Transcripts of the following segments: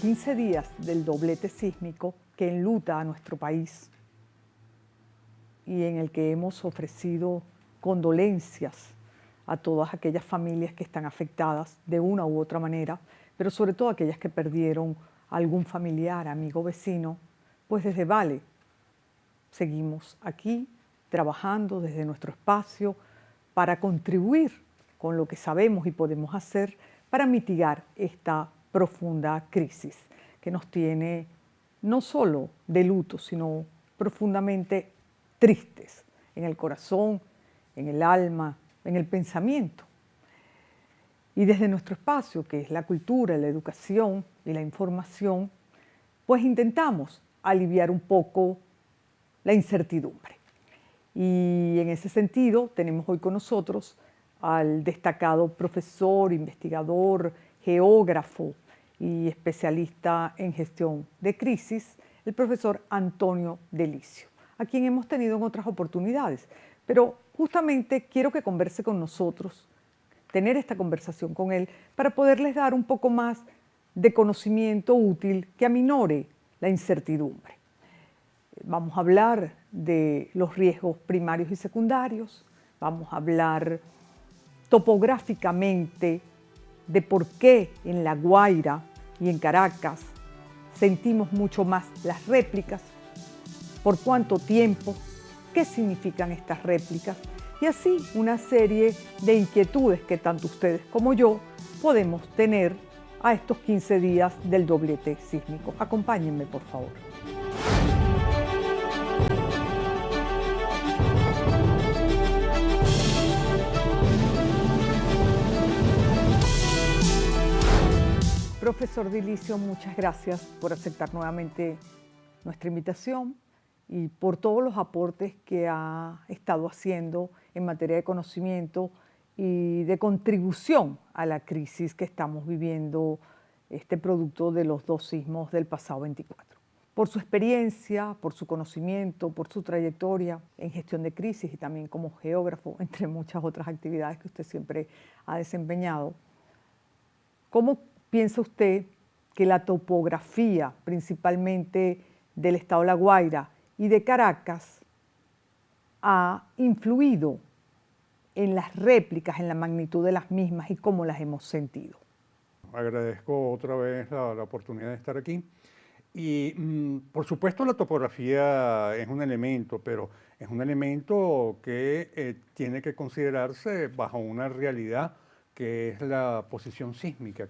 15 días del doblete sísmico que enluta a nuestro país y en el que hemos ofrecido condolencias a todas aquellas familias que están afectadas de una u otra manera, pero sobre todo aquellas que perdieron algún familiar, amigo, vecino, pues desde Vale seguimos aquí trabajando desde nuestro espacio para contribuir con lo que sabemos y podemos hacer para mitigar esta profunda crisis que nos tiene no solo de luto, sino profundamente tristes en el corazón, en el alma, en el pensamiento. Y desde nuestro espacio, que es la cultura, la educación y la información, pues intentamos aliviar un poco la incertidumbre. Y en ese sentido tenemos hoy con nosotros al destacado profesor, investigador, geógrafo y especialista en gestión de crisis, el profesor Antonio Delicio, a quien hemos tenido en otras oportunidades. Pero justamente quiero que converse con nosotros, tener esta conversación con él, para poderles dar un poco más de conocimiento útil que aminore la incertidumbre. Vamos a hablar de los riesgos primarios y secundarios, vamos a hablar topográficamente de por qué en La Guaira y en Caracas sentimos mucho más las réplicas, por cuánto tiempo, qué significan estas réplicas y así una serie de inquietudes que tanto ustedes como yo podemos tener a estos 15 días del doblete sísmico. Acompáñenme, por favor. Profesor Delicio, muchas gracias por aceptar nuevamente nuestra invitación y por todos los aportes que ha estado haciendo en materia de conocimiento y de contribución a la crisis que estamos viviendo, este producto de los dos sismos del pasado 24. Por su experiencia, por su conocimiento, por su trayectoria en gestión de crisis y también como geógrafo, entre muchas otras actividades que usted siempre ha desempeñado, ¿cómo piensa usted que la topografía, principalmente del estado de La Guaira y de Caracas, ha influido en las réplicas, en la magnitud de las mismas y cómo las hemos sentido? Agradezco otra vez la oportunidad de estar aquí. Y por supuesto la topografía es un elemento, pero es un elemento que tiene que considerarse bajo una realidad que es la posición sísmica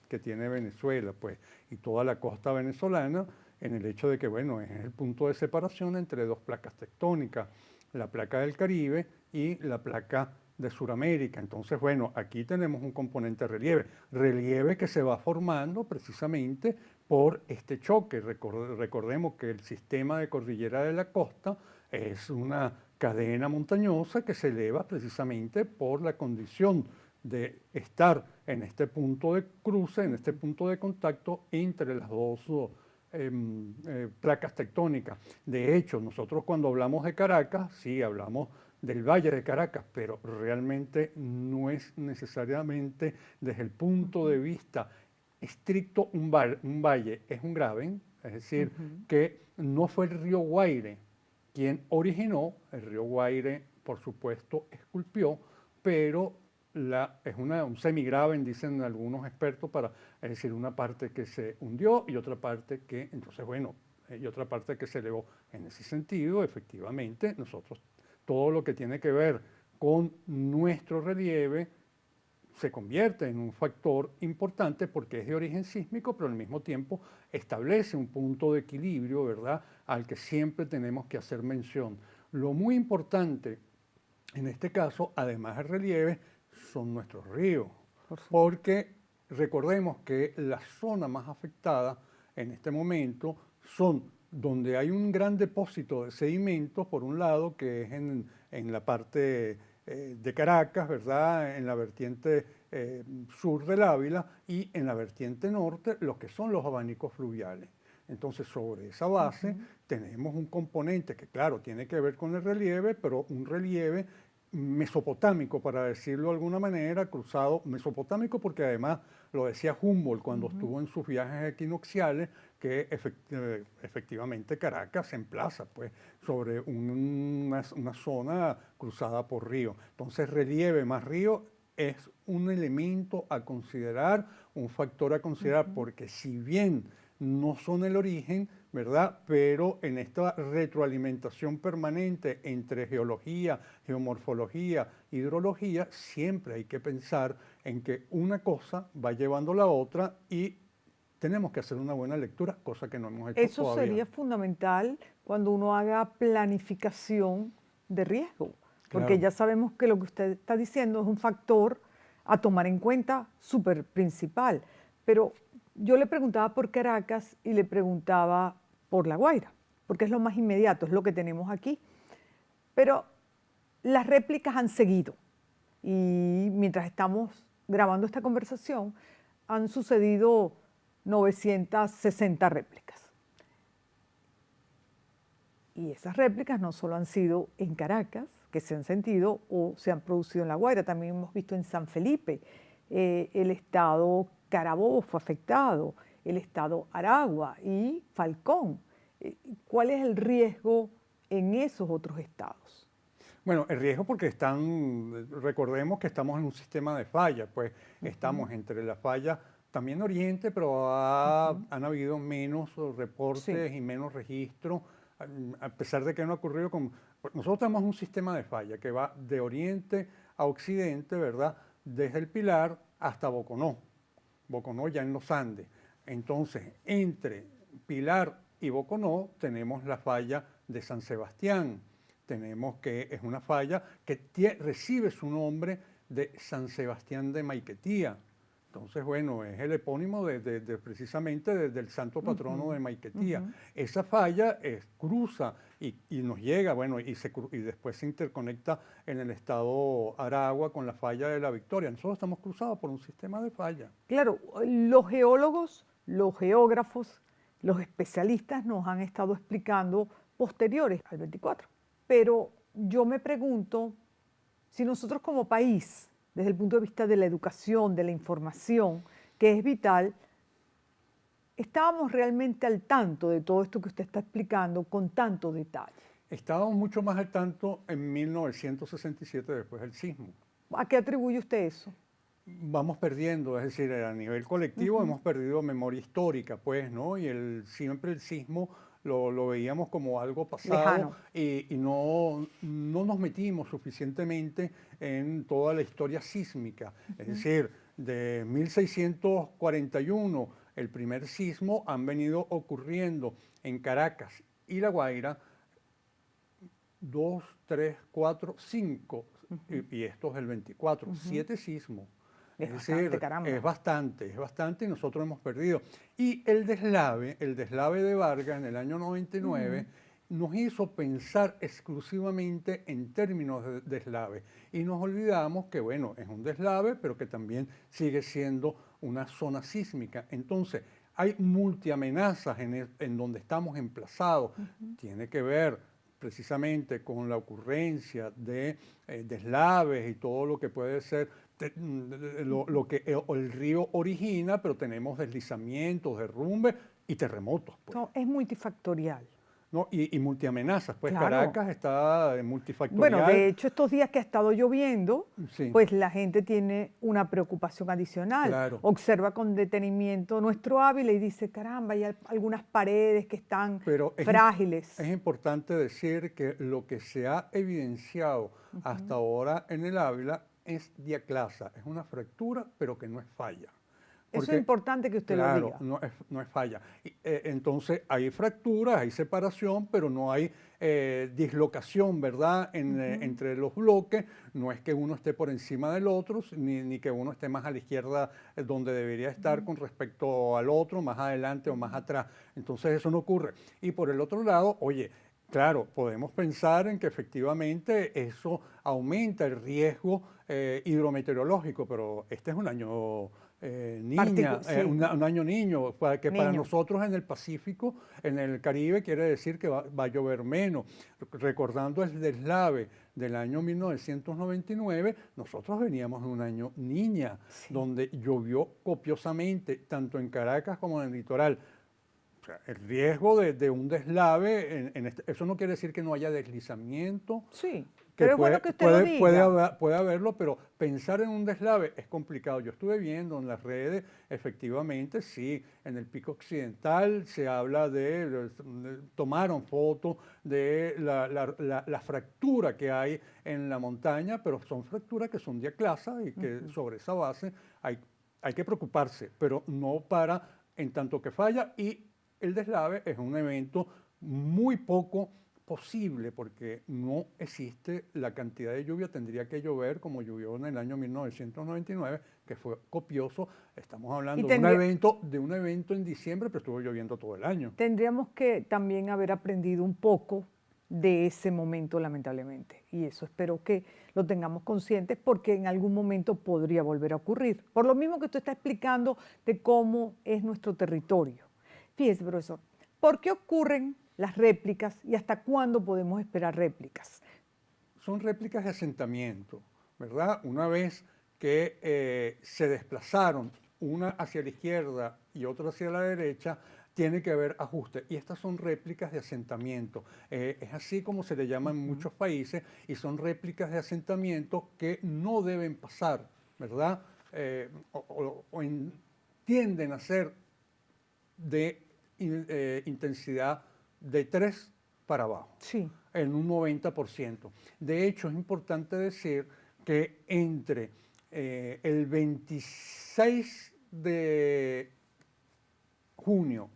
que tiene Venezuela, pues, y toda la costa venezolana, en el hecho de que, bueno, es el punto de separación entre dos placas tectónicas, la placa del Caribe y la placa de Sudamérica. Entonces, bueno, aquí tenemos un componente relieve que se va formando precisamente por este choque. Recordemos que el sistema de cordillera de la costa es una cadena montañosa que se eleva precisamente por la condición de estar en este punto de cruce, en este punto de contacto entre las dos placas tectónicas. De hecho, nosotros cuando hablamos de Caracas, sí hablamos del Valle de Caracas, pero realmente no es necesariamente desde el punto de vista estricto un valle, es un graben, es decir, que no fue el río Guaire quien originó, el río Guaire por supuesto esculpió, pero es un semigraben, dicen algunos expertos, es decir, una parte que se hundió y otra parte que, entonces bueno, y otra parte que se elevó. En ese sentido, efectivamente, nosotros todo lo que tiene que ver con nuestro relieve se convierte en un factor importante porque es de origen sísmico, pero al mismo tiempo establece un punto de equilibrio, ¿verdad?, al que siempre tenemos que hacer mención. Lo muy importante en este caso, además del relieve, son nuestros ríos, porque recordemos que la zona más afectada en este momento son donde hay un gran depósito de sedimentos, por un lado, que es en la parte de Caracas, ¿verdad?, en la vertiente sur del Ávila, y en la vertiente norte, lo que son los abanicos fluviales. Entonces, sobre esa base tenemos un componente que, claro, tiene que ver con el relieve, pero un relieve mesopotámico, para decirlo de alguna manera, cruzado mesopotámico, porque además lo decía Humboldt cuando estuvo en sus viajes equinocciales, que efectivamente Caracas se emplaza pues, sobre una zona cruzada por río. Entonces, relieve más río es un elemento a considerar, un factor a considerar, porque si bien no son el origen, ¿verdad? Pero en esta retroalimentación permanente entre geología, geomorfología, hidrología, siempre hay que pensar en que una cosa va llevando a la otra y tenemos que hacer una buena lectura, cosa que no hemos hecho Eso todavía. sería fundamental cuando uno haga planificación de riesgo, porque Claro. ya sabemos que lo que usted está diciendo es un factor a tomar en cuenta súper principal. Pero yo le preguntaba por Caracas y le preguntaba por La Guaira, porque es lo más inmediato, es lo que tenemos aquí. Pero las réplicas han seguido y mientras estamos grabando esta conversación han sucedido 960 réplicas. Y esas réplicas no solo han sido en Caracas, que se han sentido o se han producido en La Guaira, también hemos visto en San Felipe, el estado Carabobo fue afectado, el estado Aragua y Falcón. ¿Cuál es el riesgo en esos otros estados? Bueno, el riesgo porque recordemos que estamos en un sistema de falla, pues estamos entre la falla también Oriente, pero han habido menos reportes y menos registros, a pesar de que no ha ocurrido con... Nosotros tenemos un sistema de falla que va de Oriente a Occidente, ¿verdad? Desde el Pilar hasta Boconó, Boconó ya en los Andes. Entonces, entre Pilar y Boconó tenemos la falla de San Sebastián. Tenemos que es una falla que recibe su nombre de San Sebastián de Maiquetía. Entonces, bueno, es el epónimo precisamente del santo patrono de Maiquetía. Esa falla cruza y nos llega, bueno, y después se interconecta en el estado Aragua con la falla de la Victoria. Nosotros estamos cruzados por un sistema de falla. Claro, los geólogos, los geógrafos, los especialistas nos han estado explicando posteriores al 24. Pero yo me pregunto si nosotros como país, desde el punto de vista de la educación, de la información, que es vital, estábamos realmente al tanto de todo esto que usted está explicando con tanto detalle. Estábamos mucho más al tanto en 1967 después del sismo. ¿A qué atribuye usted eso? Vamos perdiendo, es decir, a nivel colectivo hemos perdido memoria histórica, pues, ¿no? Y siempre el sismo lo veíamos como algo pasado y no nos metimos suficientemente en toda la historia sísmica. Es decir, de 1641, el primer sismo, han venido ocurriendo en Caracas y La Guaira 2, 3, 4, 5, y esto es el 24, 7 sismos. Es decir, caramba. Es bastante y nosotros hemos perdido. Y el deslave de Vargas en el año 99 nos hizo pensar exclusivamente en términos de deslave. Y nos olvidamos que, bueno, es un deslave, pero que también sigue siendo una zona sísmica. Entonces, hay multiamenazas en donde estamos emplazados. Tiene que ver precisamente con la ocurrencia de deslaves y todo lo que puede ser lo que el río origina, pero tenemos deslizamientos, derrumbes y terremotos. Pues. No, es multifactorial. ¿No? Y multiamenazas, pues Claro. Caracas está multifactorial. Bueno, de hecho, estos días que ha estado lloviendo, Sí. pues la gente tiene una preocupación adicional. Claro. Observa con detenimiento nuestro Ávila y dice, caramba, hay algunas paredes que están frágiles. Es importante decir que lo que se ha evidenciado hasta ahora en el Ávila es diaclasa, es una fractura, pero que no es falla. Eso es importante que usted lo diga. No es falla. Entonces hay fracturas, hay separación, pero no hay dislocación, ¿verdad? Entre los bloques. No es que uno esté por encima del otro, ni que uno esté más a la izquierda donde debería estar con respecto al otro, más adelante o más atrás. Entonces eso no ocurre. Y por el otro lado, oye, claro, podemos pensar en que efectivamente eso aumenta el riesgo hidrometeorológico, pero este es un año un año niño, que para nosotros en el Pacífico, en el Caribe, quiere decir que va a llover menos. Recordando el deslave del año 1999, nosotros veníamos de un año niña, Sí. donde llovió copiosamente, tanto en Caracas como en el litoral. O sea, el riesgo de un deslave, eso no quiere decir que no haya deslizamiento, Sí, que pero es bueno que usted lo diga. puede haberlo, pero pensar en un deslave es complicado. Yo estuve viendo en las redes, efectivamente, sí, en el Pico Occidental se habla tomaron fotos de la fractura que hay en la montaña, pero son fracturas que son diaclasas y que sobre esa base hay que preocuparse, pero no para en tanto que falla, y el deslave es un evento muy poco posible porque no existe la cantidad de lluvia, tendría que llover como llovió en el año 1999, que fue copioso. Estamos Y hablando tendría, de un evento en diciembre, pero estuvo lloviendo todo el año. tendríamos que también haber aprendido un poco de ese momento, lamentablemente. Y eso espero que lo tengamos conscientes porque en algún momento podría volver a ocurrir. Por lo mismo que usted está explicando de cómo es nuestro territorio. Fíjese, profesor, ¿por qué ocurren las réplicas y hasta cuándo podemos esperar réplicas? Son réplicas de asentamiento, ¿verdad? Una vez que se desplazaron una hacia la izquierda y otra hacia la derecha, tiene que haber ajuste. Y estas son réplicas de asentamiento. Es así como se le llama en muchos países, y son réplicas de asentamiento que no deben pasar, ¿verdad? Tienden a ser de intensidad de 3 para abajo, Sí. en un 90%. De hecho, es importante decir que entre el 26 de junio,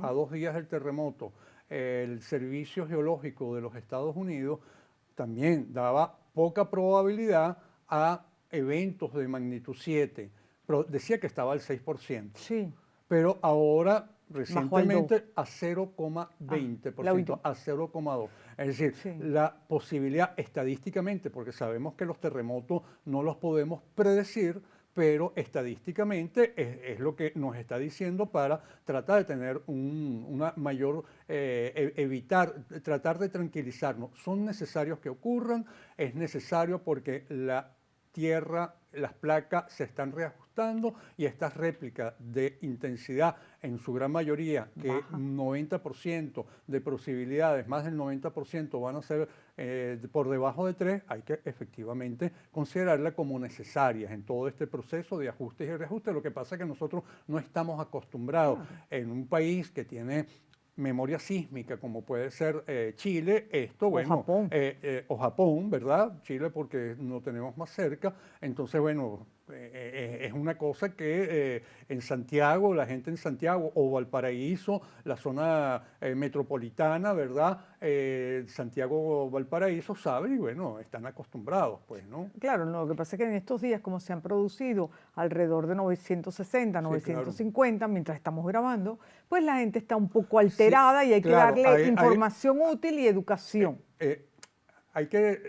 a 2 días del terremoto, el Servicio Geológico de los Estados Unidos también daba poca probabilidad a eventos de magnitud 7, pero decía que estaba al 6%. Sí, Pero ahora bajó al 2. recientemente a Ah, 0,20%, a 0,2%. Es decir, Sí. la posibilidad estadísticamente, porque sabemos que los terremotos no los podemos predecir, pero estadísticamente es lo que nos está diciendo para tratar de tener una mayor, tratar de tranquilizarnos. Son necesarios que ocurran, es necesario porque la tierra, las placas se están reajustando, y estas réplicas de intensidad, en su gran mayoría, que Baja. 90% de posibilidades, más del 90% van a ser por debajo de 3, hay que efectivamente considerarla como necesarias en todo este proceso de ajustes y reajustes. Lo que pasa es que nosotros no estamos acostumbrados Claro. en un país que tiene memoria sísmica, como puede ser Chile, esto, O bueno, Japón. o Japón, ¿verdad? Chile porque no tenemos más cerca, entonces, bueno, es una cosa que en Santiago, la gente en Santiago o Valparaíso, la zona metropolitana, ¿verdad? Santiago, Valparaíso, saben y, bueno, están acostumbrados, pues, ¿no? Claro, no, lo que pasa es que en estos días, como se han producido alrededor de 960, Sí, claro. 950, mientras estamos grabando, pues la gente está un poco Sí, alterada y hay que claro, darle información útil y educación. eh,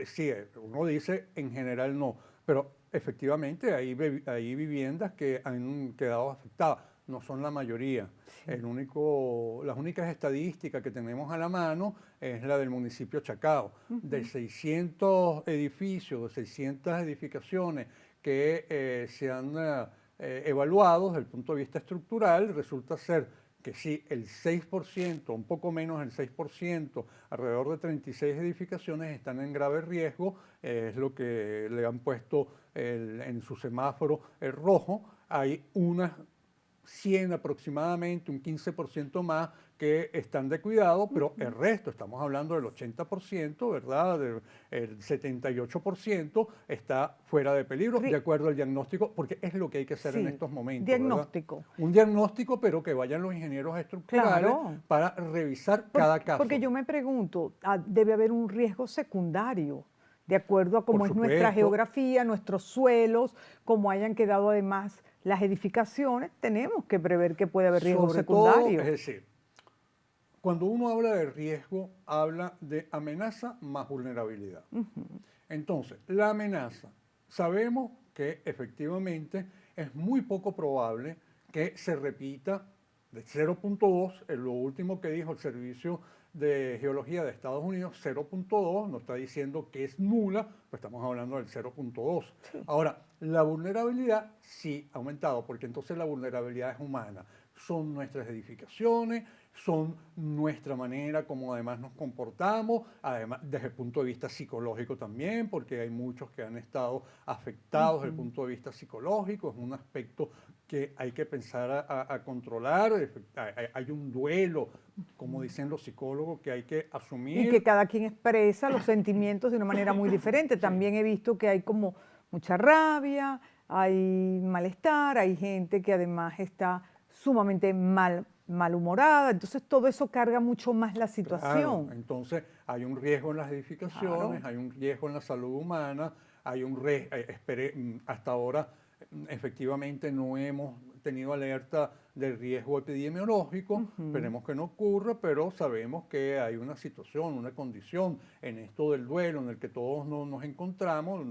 sí, uno dice en general no, pero efectivamente hay viviendas que han quedado afectadas, no son la mayoría. Sí. Las únicas estadísticas que tenemos a la mano es la del municipio Chacao. De 600 edificios, de 600 edificaciones que se han evaluado desde el punto de vista estructural, resulta ser que sí, el 6%, un poco menos del 6%, alrededor de 36 edificaciones están en grave riesgo, es lo que le han puesto en su semáforo el rojo. Hay unas 100 aproximadamente, un 15% más que están de cuidado, pero el resto, estamos hablando del 80%, ¿verdad? El 78% está fuera de peligro, de acuerdo al diagnóstico, porque es lo que hay que hacer en Sí, estos momentos, diagnóstico. ¿verdad? Un diagnóstico, pero que vayan los ingenieros estructurales Claro. para revisar cada caso. Porque yo me pregunto, debe haber un riesgo secundario, de acuerdo a Por cómo es nuestra supuesto. geografía, nuestros suelos, cómo hayan quedado además las edificaciones, tenemos que prever que puede haber riesgo Sobre todo, secundario. es decir, cuando uno habla de riesgo, habla de amenaza más vulnerabilidad. Entonces, la amenaza, sabemos que efectivamente es muy poco probable que se repita de 0,2, es lo último que dijo el Servicio de Geología de Estados Unidos, 0.2, no está diciendo que es nula, pues estamos hablando del 0.2. Sí. Ahora, la vulnerabilidad sí ha aumentado, porque entonces la vulnerabilidad es humana. Son nuestras edificaciones, son nuestra manera como además nos comportamos, además desde el punto de vista psicológico también, porque hay muchos que han estado afectados desde el punto de vista psicológico, es un aspecto que hay que pensar a controlar, hay un duelo, como dicen los psicólogos, que hay que asumir. Y que cada quien expresa los sentimientos de una manera muy diferente. También he visto que hay como mucha rabia, hay malestar, hay gente que además está sumamente malhumorada, entonces todo eso carga mucho más la situación. Claro, entonces hay un riesgo en las edificaciones, Claro. hay un riesgo en la salud humana, hay un riesgo, hasta ahora efectivamente no hemos tenido alerta del riesgo epidemiológico, esperemos que no ocurra, pero sabemos que hay una situación, una condición en esto del duelo en el que todos nos encontramos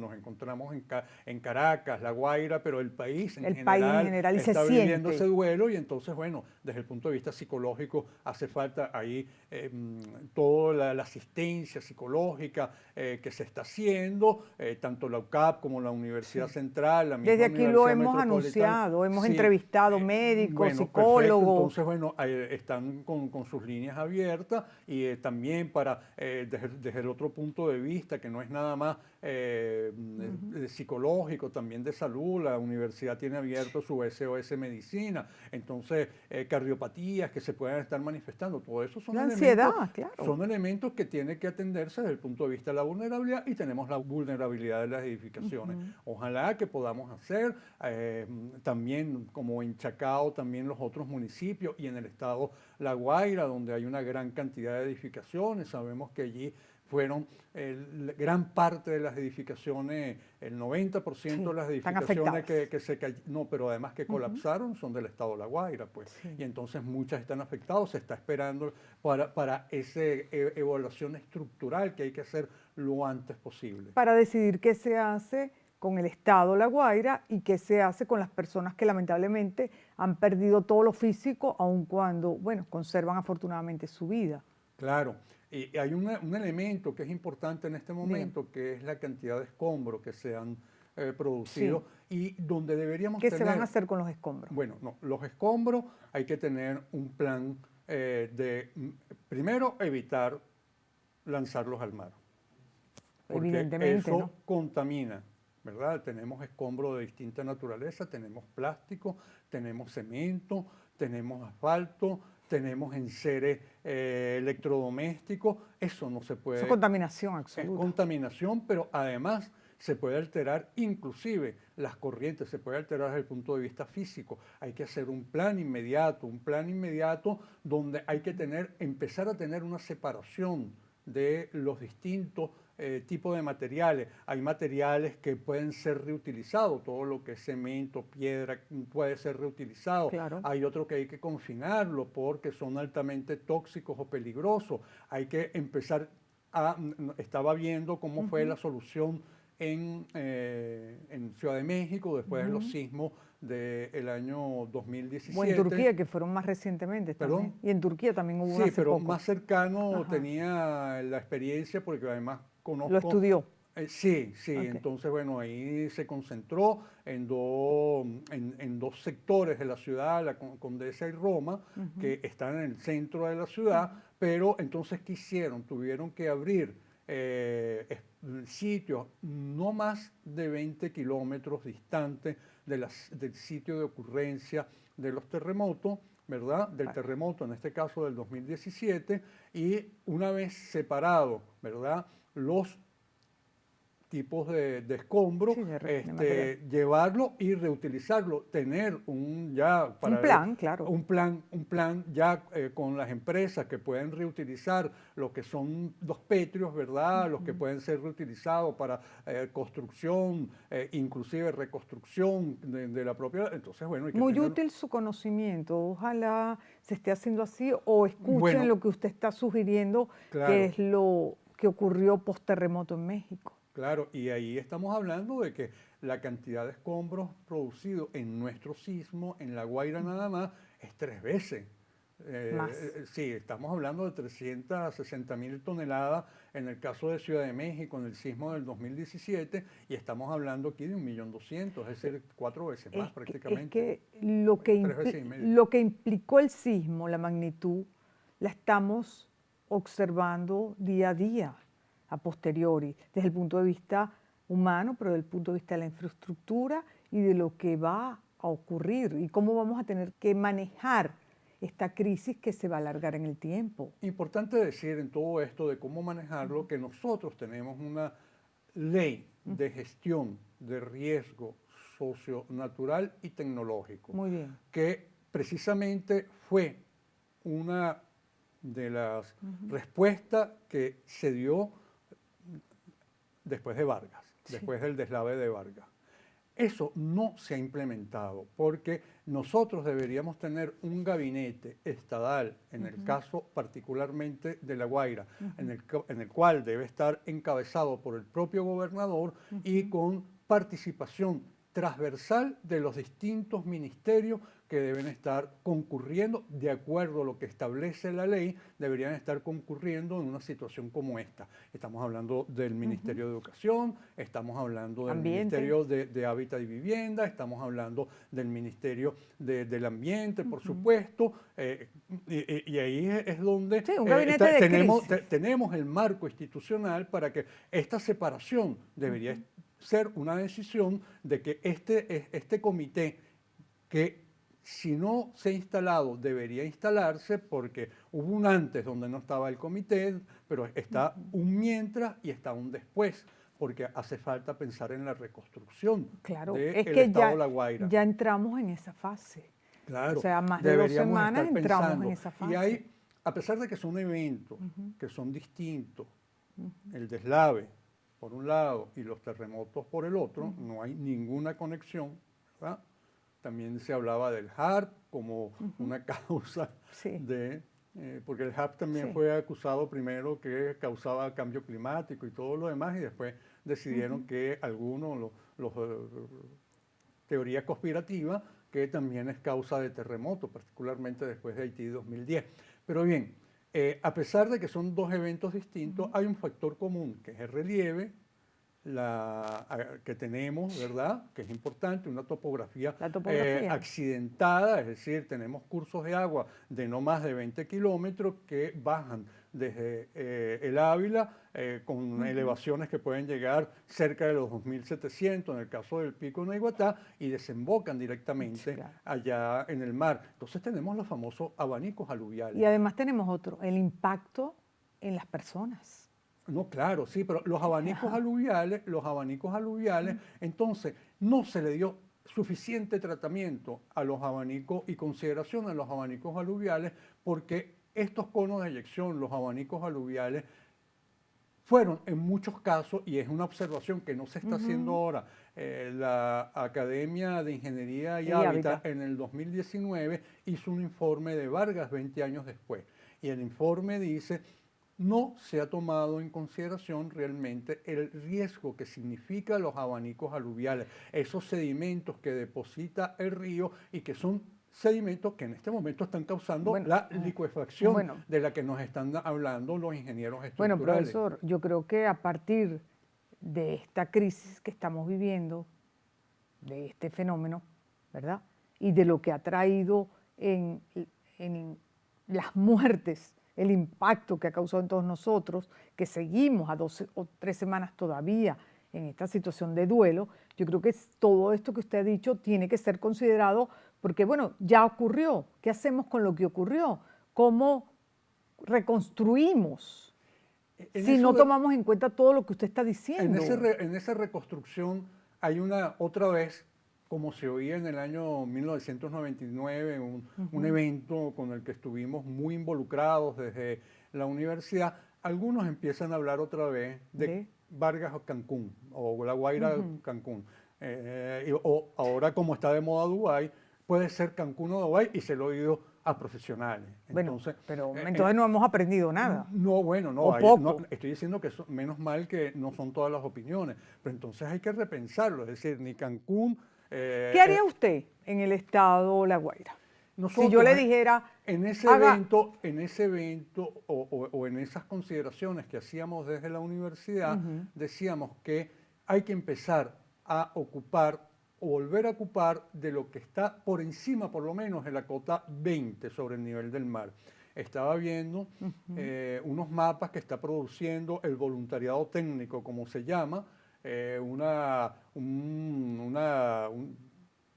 en Caracas, La Guaira, pero el país en El país en general y se está viviendo siente. ese duelo y entonces, bueno, desde el punto de vista psicológico hace falta ahí toda la asistencia psicológica que se está haciendo, tanto la UCAP como la Universidad Central, la misma Desde aquí lo Universidad hemos Metropolitana. anunciado, hemos Sí, entrevistado médicos, bueno, perfecto. psicólogos. Entonces, bueno, están con sus líneas abiertas y también desde el otro punto de vista, que no es nada más psicológico, también de salud, la universidad tiene abierto su SOS Medicina, entonces cardiopatías que se puedan estar manifestando, todo eso son La elementos, ansiedad, claro. son elementos que tienen que atenderse desde el punto de vista de la vulnerabilidad y tenemos la vulnerabilidad de las edificaciones. Ojalá que podamos hacer también como en Chacao, también los otros municipios y en el estado La Guaira, donde hay una gran cantidad de edificaciones, sabemos que allí fueron gran parte de las edificaciones, el 90% de las edificaciones que se cayeron, no, pero además que colapsaron son del estado de La Guaira, pues. Sí. Y entonces muchas están afectadas, se está esperando para esa evaluación estructural que hay que hacer lo antes posible. Para decidir qué se hace con el estado La Guaira y qué se hace con las personas que lamentablemente han perdido todo lo físico, aun cuando, bueno, conservan afortunadamente su vida. Claro, y hay un elemento que es importante en este momento, que es la cantidad de escombros que se han producido y donde deberíamos ¿Qué tener... se van a hacer con los escombros? Bueno, no, los escombros hay que tener un plan primero, evitar lanzarlos al mar, porque Evidentemente, eso ¿no? contamina, ¿verdad? Tenemos escombros de distinta naturaleza, tenemos plástico, tenemos cemento, tenemos asfalto, tenemos enseres electrodomésticos, eso no se puede... Eso es contaminación Es absoluta. contaminación, pero además se puede alterar inclusive las corrientes, se puede alterar desde el punto de vista físico. Hay que hacer un plan inmediato donde hay que empezar a tener una separación de los distintos tipos de materiales. Hay materiales que pueden ser reutilizados, todo lo que es cemento, piedra, puede ser reutilizado. Claro. Hay otro que hay que confinarlo porque son altamente tóxicos o peligrosos. Hay que empezar estaba viendo cómo fue la solución en Ciudad de México después de los sismos del año 2017. O en Turquía, que fueron más recientemente también. ¿Perdón? Y en Turquía también hubo Sí, hace pero poco. más cercano tenía la experiencia porque además conozco... Lo estudió. Sí, Okay. entonces bueno, ahí se concentró en dos sectores de la ciudad, la Condesa y Roma, que están en el centro de la ciudad, pero entonces ¿qué hicieron? Tuvieron que abrir sitios no más de 20 kilómetros distantes del sitio de ocurrencia de los terremotos, ¿verdad? Del terremoto, en este caso del 2017, y una vez separado, ¿verdad? Los tipos de escombros, llevarlo y reutilizarlo, tener un plan, claro. un plan ya con las empresas que pueden reutilizar lo que son los pétreos, ¿verdad? Los que pueden ser reutilizados para construcción, inclusive reconstrucción de la propia. Entonces, bueno, hay que muy útil su conocimiento. Ojalá se esté haciendo así o escuchen lo que usted está sugiriendo, claro, que es lo que ocurrió post terremoto en México. Claro, y ahí estamos hablando de que la cantidad de escombros producidos en nuestro sismo, en La Guaira nada más, es 3 veces. Más. Sí, estamos hablando de 360.000 toneladas en el caso de Ciudad de México en el sismo del 2017 y estamos hablando aquí de 1.200.000, es decir, 4 veces más prácticamente. Es que lo que, 3 veces y medio. lo que implicó el sismo, la magnitud, la estamos observando día a día, a posteriori, desde el punto de vista humano, pero desde el punto de vista de la infraestructura y de lo que va a ocurrir y cómo vamos a tener que manejar esta crisis que se va a alargar en el tiempo. Importante decir en todo esto de cómo manejarlo que nosotros tenemos una ley de gestión de riesgo socio-natural y tecnológico. Muy bien. Que precisamente fue una de las respuestas que se dio después de Vargas, después del deslave de Vargas. Eso no se ha implementado porque nosotros deberíamos tener un gabinete estadal, en el caso particularmente de La Guaira, en el cual debe estar encabezado por el propio gobernador y con participación transversal de los distintos ministerios que deben estar concurriendo, de acuerdo a lo que establece la ley, deberían estar concurriendo en una situación como esta. Estamos hablando del Ministerio de Educación, estamos hablando del Ministerio de Hábitat y Vivienda, estamos hablando del Ministerio del Ambiente, por supuesto, y ahí es donde sí, un gabinete de tenemos el marco institucional para que esta separación debería ser una decisión de que este comité, que si no se ha instalado, debería instalarse porque hubo un antes donde no estaba el comité, pero está un mientras y está un después, porque hace falta pensar en la reconstrucción del Estado de La Guaira. Ya entramos en esa fase. Claro, o sea, más de 2 semanas entramos en esa fase. Y hay, a pesar de que son eventos que son distintos, el deslave por un lado y los terremotos por el otro, no hay ninguna conexión, ¿verdad? También se hablaba del HARP como una causa de... porque el HARP también fue acusado primero que causaba cambio climático y todo lo demás, y después decidieron que algunos, teoría conspirativa, que también es causa de terremoto, particularmente después de Haití 2010. Pero bien, a pesar de que son dos eventos distintos, hay un factor común, que es el relieve, que tenemos, ¿verdad? Que es importante, una topografía accidentada, es decir, tenemos cursos de agua de no más de 20 kilómetros que bajan desde el Ávila con elevaciones que pueden llegar cerca de los 2.700 en el caso del Pico Naiguatá y desembocan directamente allá en el mar. Entonces tenemos los famosos abanicos aluviales. Y además tenemos otro, el impacto en las personas. No, claro, sí, pero los abanicos aluviales, entonces no se le dio suficiente tratamiento a los abanicos y consideración a los abanicos aluviales porque estos conos de eyección, los abanicos aluviales, fueron en muchos casos, y es una observación que no se está haciendo ahora, la Academia de Ingeniería y Hábitat en el 2019 hizo un informe de Vargas 20 años después, y el informe dice: no se ha tomado en consideración realmente el riesgo que significa los abanicos aluviales, esos sedimentos que deposita el río y que son sedimentos que en este momento están causando la licuefacción de la que nos están hablando los ingenieros estructurales. Bueno, profesor, yo creo que a partir de esta crisis que estamos viviendo, de este fenómeno, ¿verdad? Y de lo que ha traído en las muertes, el impacto que ha causado en todos nosotros, que seguimos a 2 o 3 semanas todavía en esta situación de duelo, yo creo que todo esto que usted ha dicho tiene que ser considerado porque, bueno, ya ocurrió. ¿Qué hacemos con lo que ocurrió? ¿Cómo reconstruimos si no tomamos en cuenta todo lo que usted está diciendo? En esa reconstrucción hay otra vez, como se oía en el año 1999, un evento con el que estuvimos muy involucrados desde la universidad, algunos empiezan a hablar otra vez de Vargas o Cancún, o La Guaira Cancún. O ahora, como está de moda Dubái, puede ser Cancún o Dubái, y se lo he oído a profesionales. Entonces, entonces no hemos aprendido nada. No, estoy diciendo que menos mal que no son todas las opiniones, pero entonces hay que repensarlo, es decir, ni Cancún... ¿Qué haría usted en el estado La Guaira? Si yo le dijera, en ese haga, evento o en esas consideraciones que hacíamos desde la universidad, decíamos que hay que empezar a ocupar o volver a ocupar de lo que está por encima, por lo menos, de la cota 20 sobre el nivel del mar. Estaba viendo unos mapas que está produciendo el voluntariado técnico, como se llama,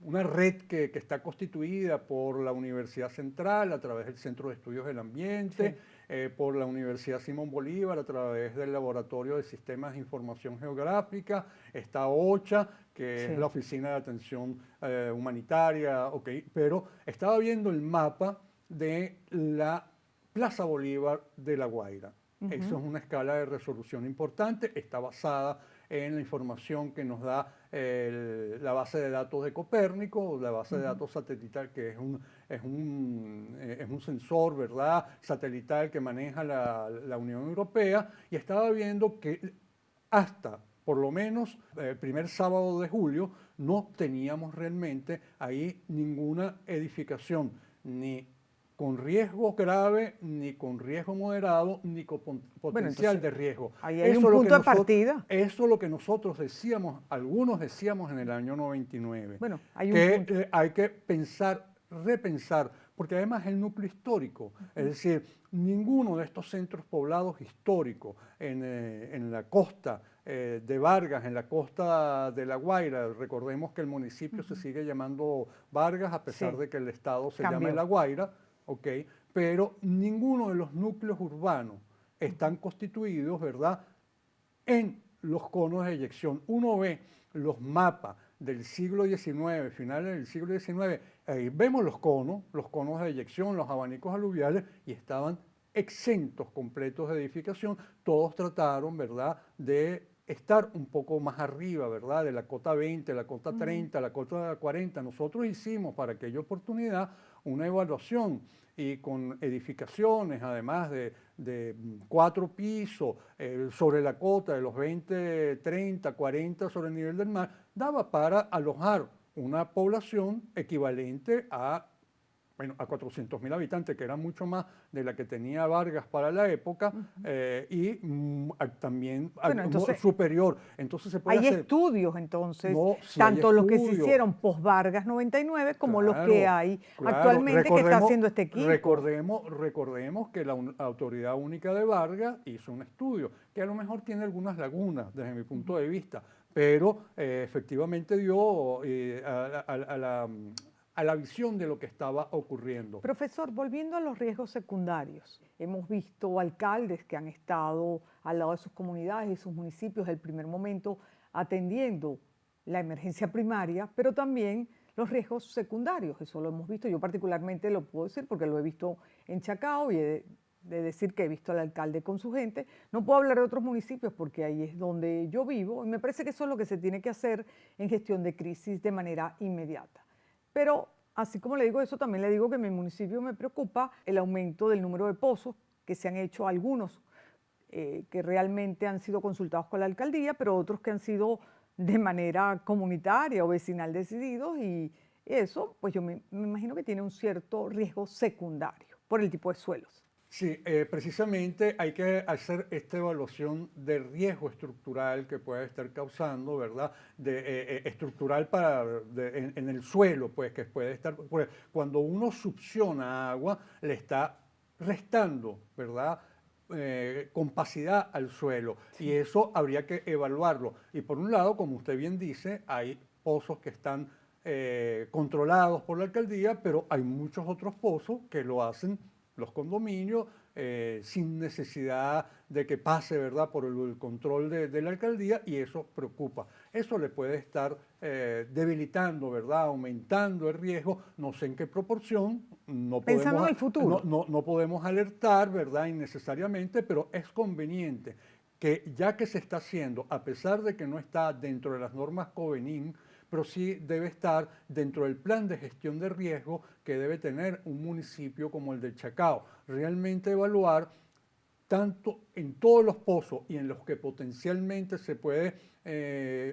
una red que está constituida por la Universidad Central a través del Centro de Estudios del Ambiente, por la Universidad Simón Bolívar a través del Laboratorio de Sistemas de Información Geográfica, está OCHA, que es la Oficina de Atención Humanitaria, pero estaba viendo el mapa de la Plaza Bolívar de La Guaira. Eso es una escala de resolución importante, está basada en la información que nos da la base de datos de Copérnico, la base de datos satelital, que es un sensor, ¿verdad?, satelital que maneja la Unión Europea, y estaba viendo que hasta por lo menos el primer sábado de julio no teníamos realmente ahí ninguna edificación, ni con riesgo grave, ni con riesgo moderado, ni con potencial de riesgo. Ahí hay un punto de partida. Eso es lo que nosotros decíamos, algunos decíamos en el año 99. Bueno, hay un punto. Hay que pensar, repensar, porque además el núcleo histórico, es decir, ninguno de estos centros poblados históricos en la costa de Vargas, en la costa de La Guaira, recordemos que el municipio se sigue llamando Vargas a pesar de que el estado se llama La Guaira, pero ninguno de los núcleos urbanos están constituidos, ¿verdad?, en los conos de eyección. Uno ve los mapas del siglo XIX, finales del siglo XIX, ahí vemos los conos de eyección, los abanicos aluviales, y estaban exentos completos de edificación. Todos trataron, ¿verdad?, de estar un poco más arriba, ¿verdad?, de la cota 20, la cota 30, la cota 40. Nosotros hicimos para aquella oportunidad una evaluación y con edificaciones, además de 4 pisos, sobre la cota de los 20, 30, 40 sobre el nivel del mar, daba para alojar una población equivalente a 400.000 habitantes, que era mucho más de la que tenía Vargas para la época, y también entonces, superior. Entonces se puede hay hacer estudios, entonces, tanto los que se hicieron post-Vargas 99 como los que hay actualmente que está haciendo este equipo. Recordemos que la Autoridad Única de Vargas hizo un estudio, que a lo mejor tiene algunas lagunas desde mi punto de vista, pero efectivamente dio a la visión de lo que estaba ocurriendo. Profesor, volviendo a los riesgos secundarios, hemos visto alcaldes que han estado al lado de sus comunidades y sus municipios desde el primer momento atendiendo la emergencia primaria, pero también los riesgos secundarios. Eso lo hemos visto, yo particularmente lo puedo decir porque lo he visto en Chacao y he de decir que he visto al alcalde con su gente. No puedo hablar de otros municipios porque ahí es donde yo vivo y me parece que eso es lo que se tiene que hacer en gestión de crisis de manera inmediata. Pero así como le digo eso, también le digo que en mi municipio me preocupa el aumento del número de pozos que se han hecho, algunos que realmente han sido consultados con la alcaldía, pero otros que han sido de manera comunitaria o vecinal decididos, y eso pues yo me imagino que tiene un cierto riesgo secundario por el tipo de suelos. Sí, precisamente hay que hacer esta evaluación de riesgo estructural que puede estar causando, ¿verdad? Estructural en el suelo, pues que puede estar, pues, cuando uno succiona agua, le está restando, ¿verdad?, compacidad al suelo, y eso habría que evaluarlo. Y por un lado, como usted bien dice, hay pozos que están controlados por la alcaldía, pero hay muchos otros pozos que lo hacen los condominios sin necesidad de que pase, ¿verdad?, por el control de la alcaldía, y eso preocupa. Eso le puede estar debilitando, ¿verdad?, aumentando el riesgo, no sé en qué proporción. Pensando en el futuro. No podemos alertar, ¿verdad?, innecesariamente, pero es conveniente que, ya que se está haciendo, a pesar de que no está dentro de las normas Covenin, pero sí debe estar dentro del plan de gestión de riesgo que debe tener un municipio como el de Chacao. Realmente evaluar tanto en todos los pozos y en los que potencialmente se puede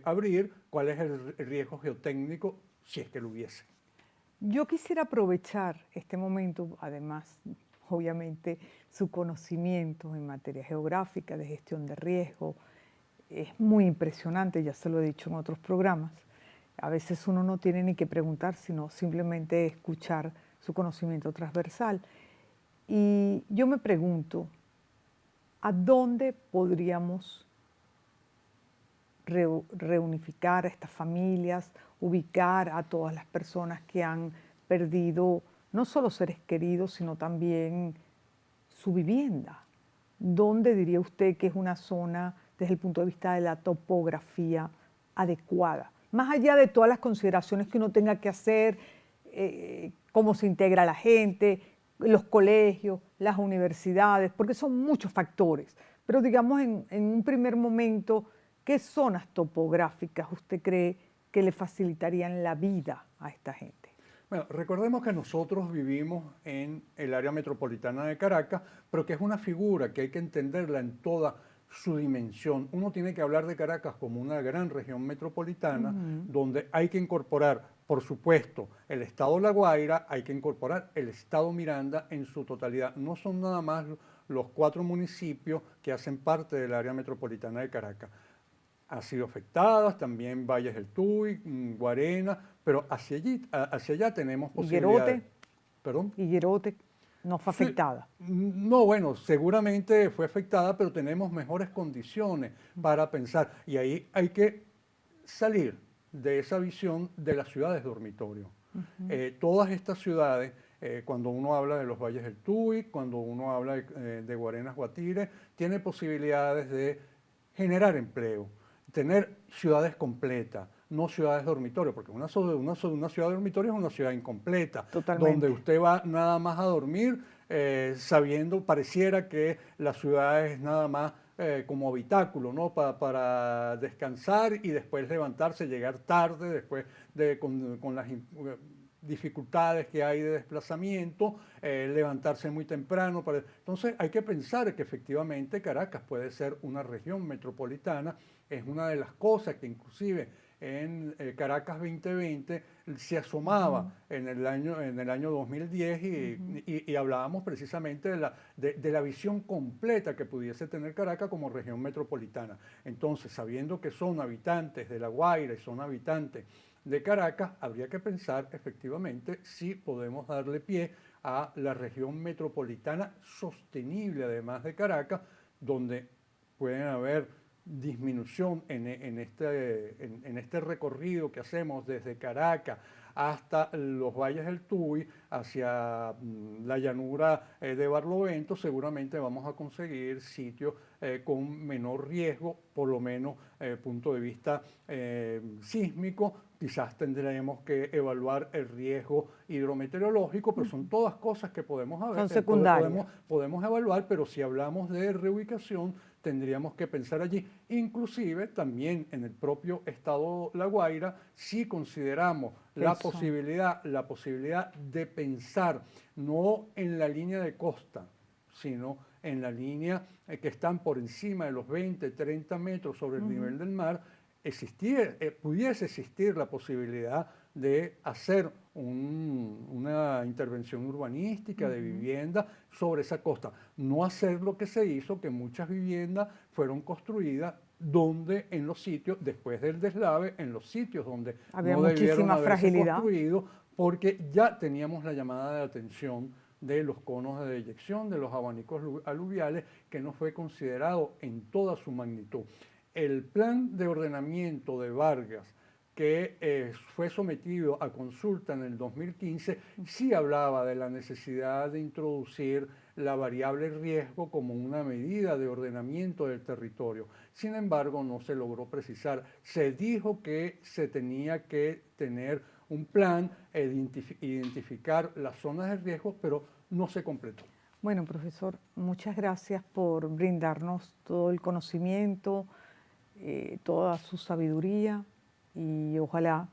abrir, cuál es el riesgo geotécnico, si es que lo hubiese. Yo quisiera aprovechar este momento, además, obviamente, su conocimiento en materia geográfica, de gestión de riesgo, es muy impresionante, ya se lo he dicho en otros programas. A veces uno no tiene ni que preguntar, sino simplemente escuchar su conocimiento transversal. Y yo me pregunto, ¿a dónde podríamos reunificar a estas familias, ubicar a todas las personas que han perdido no solo seres queridos, sino también su vivienda? ¿Dónde diría usted que es una zona desde el punto de vista de la topografía adecuada? Más allá de todas las consideraciones que uno tenga que hacer, cómo se integra la gente, los colegios, las universidades, porque son muchos factores. Pero digamos en un primer momento, ¿qué zonas topográficas usted cree que le facilitarían la vida a esta gente? Bueno, recordemos que nosotros vivimos en el área metropolitana de Caracas, pero que es una figura que hay que entenderla en toda su dimensión. Uno tiene que hablar de Caracas como una gran región metropolitana donde hay que incorporar, por supuesto, el estado La Guaira, hay que incorporar el estado Miranda en su totalidad. No son nada más los 4 municipios que hacen parte del área metropolitana de Caracas. Han sido afectadas, también Valles del Tuy, Guarena, pero hacia allá tenemos posibilidades. ¿Perdón? Higuerote no fue Sí, afectada. no, bueno, seguramente fue afectada, pero tenemos mejores condiciones para pensar. Y ahí hay que salir de esa visión de las ciudades dormitorio. Todas estas ciudades, cuando uno habla de los Valles del Tuy, cuando uno habla de Guarenas, Guatire, tiene posibilidades de generar empleo, tener ciudades completas, no ciudades dormitorio, porque una ciudad dormitorio es una ciudad incompleta, donde Totalmente. usted va nada más a dormir, sabiendo, pareciera que la ciudad es nada más como habitáculo, ¿no? Para descansar y después levantarse, llegar tarde, después con las dificultades que hay de desplazamiento, levantarse muy temprano. Entonces hay que pensar que efectivamente Caracas puede ser una región metropolitana, es una de las cosas que inclusive en Caracas 2020 se asomaba en el año 2010 y hablábamos precisamente de la visión completa que pudiese tener Caracas como región metropolitana. Entonces, sabiendo que son habitantes de La Guaira y son habitantes de Caracas, habría que pensar efectivamente si podemos darle pie a la región metropolitana sostenible, además de Caracas, donde pueden haber disminución en este recorrido que hacemos desde Caracas hasta los valles del Tuy, hacia la llanura de Barlovento, seguramente vamos a conseguir sitios con menor riesgo, por lo menos punto de vista sísmico. Quizás tendremos que evaluar el riesgo hidrometeorológico, pero son todas cosas que podemos Son secundarias. podemos evaluar, pero si hablamos de reubicación, tendríamos que pensar allí. Inclusive también en el propio estado La Guaira, si consideramos la posibilidad de pensar no en la línea de costa, sino en la línea que están por encima de los 20, 30 metros sobre el nivel del mar, pudiese existir la posibilidad de hacer una intervención urbanística de vivienda sobre esa costa. No hacer lo que se hizo, que muchas viviendas fueron construidas donde en los sitios, después del deslave, en los sitios donde Había no debieron muchísima haberse fragilidad. construido, porque ya teníamos la llamada de atención de los conos de deyección, de los abanicos aluviales, que no fue considerado en toda su magnitud. El plan de ordenamiento de Vargas, que fue sometido a consulta en el 2015, sí hablaba de la necesidad de introducir la variable riesgo como una medida de ordenamiento del territorio. Sin embargo, no se logró precisar. Se dijo que se tenía que tener un plan, identificar las zonas de riesgo, pero no se completó. Bueno, profesor, muchas gracias por brindarnos todo el conocimiento, toda su sabiduría y ojalá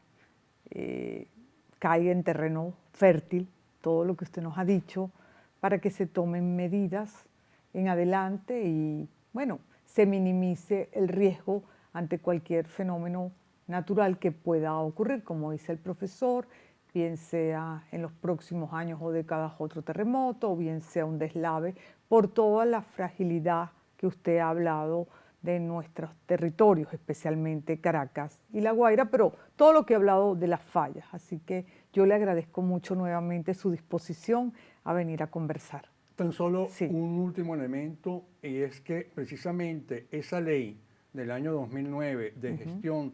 caiga en terreno fértil todo lo que usted nos ha dicho para que se tomen medidas en adelante y, bueno, se minimice el riesgo ante cualquier fenómeno natural que pueda ocurrir, como dice el profesor, bien sea en los próximos años o décadas otro terremoto, o bien sea un deslave, por toda la fragilidad que usted ha hablado de nuestros territorios, especialmente Caracas y La Guaira, pero todo lo que ha hablado de las fallas. Así que yo le agradezco mucho nuevamente su disposición a venir a conversar. Tan solo Sí. un último elemento, y es que precisamente esa ley del año 2009 de gestión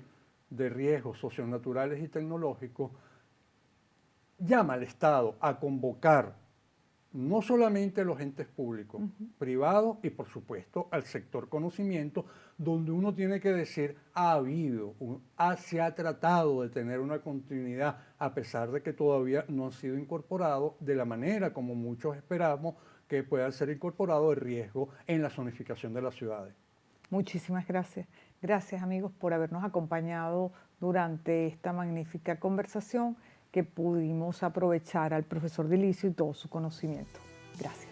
de riesgos socionaturales y tecnológicos llama al Estado a convocar no solamente a los entes públicos, privados y por supuesto al sector conocimiento, donde uno tiene que decir se ha tratado de tener una continuidad a pesar de que todavía no ha sido incorporado de la manera como muchos esperamos que pueda ser incorporado el riesgo en la zonificación de las ciudades. Muchísimas gracias. Gracias, amigos, por habernos acompañado durante esta magnífica conversación que pudimos aprovechar al profesor Dilicio y todo su conocimiento. Gracias.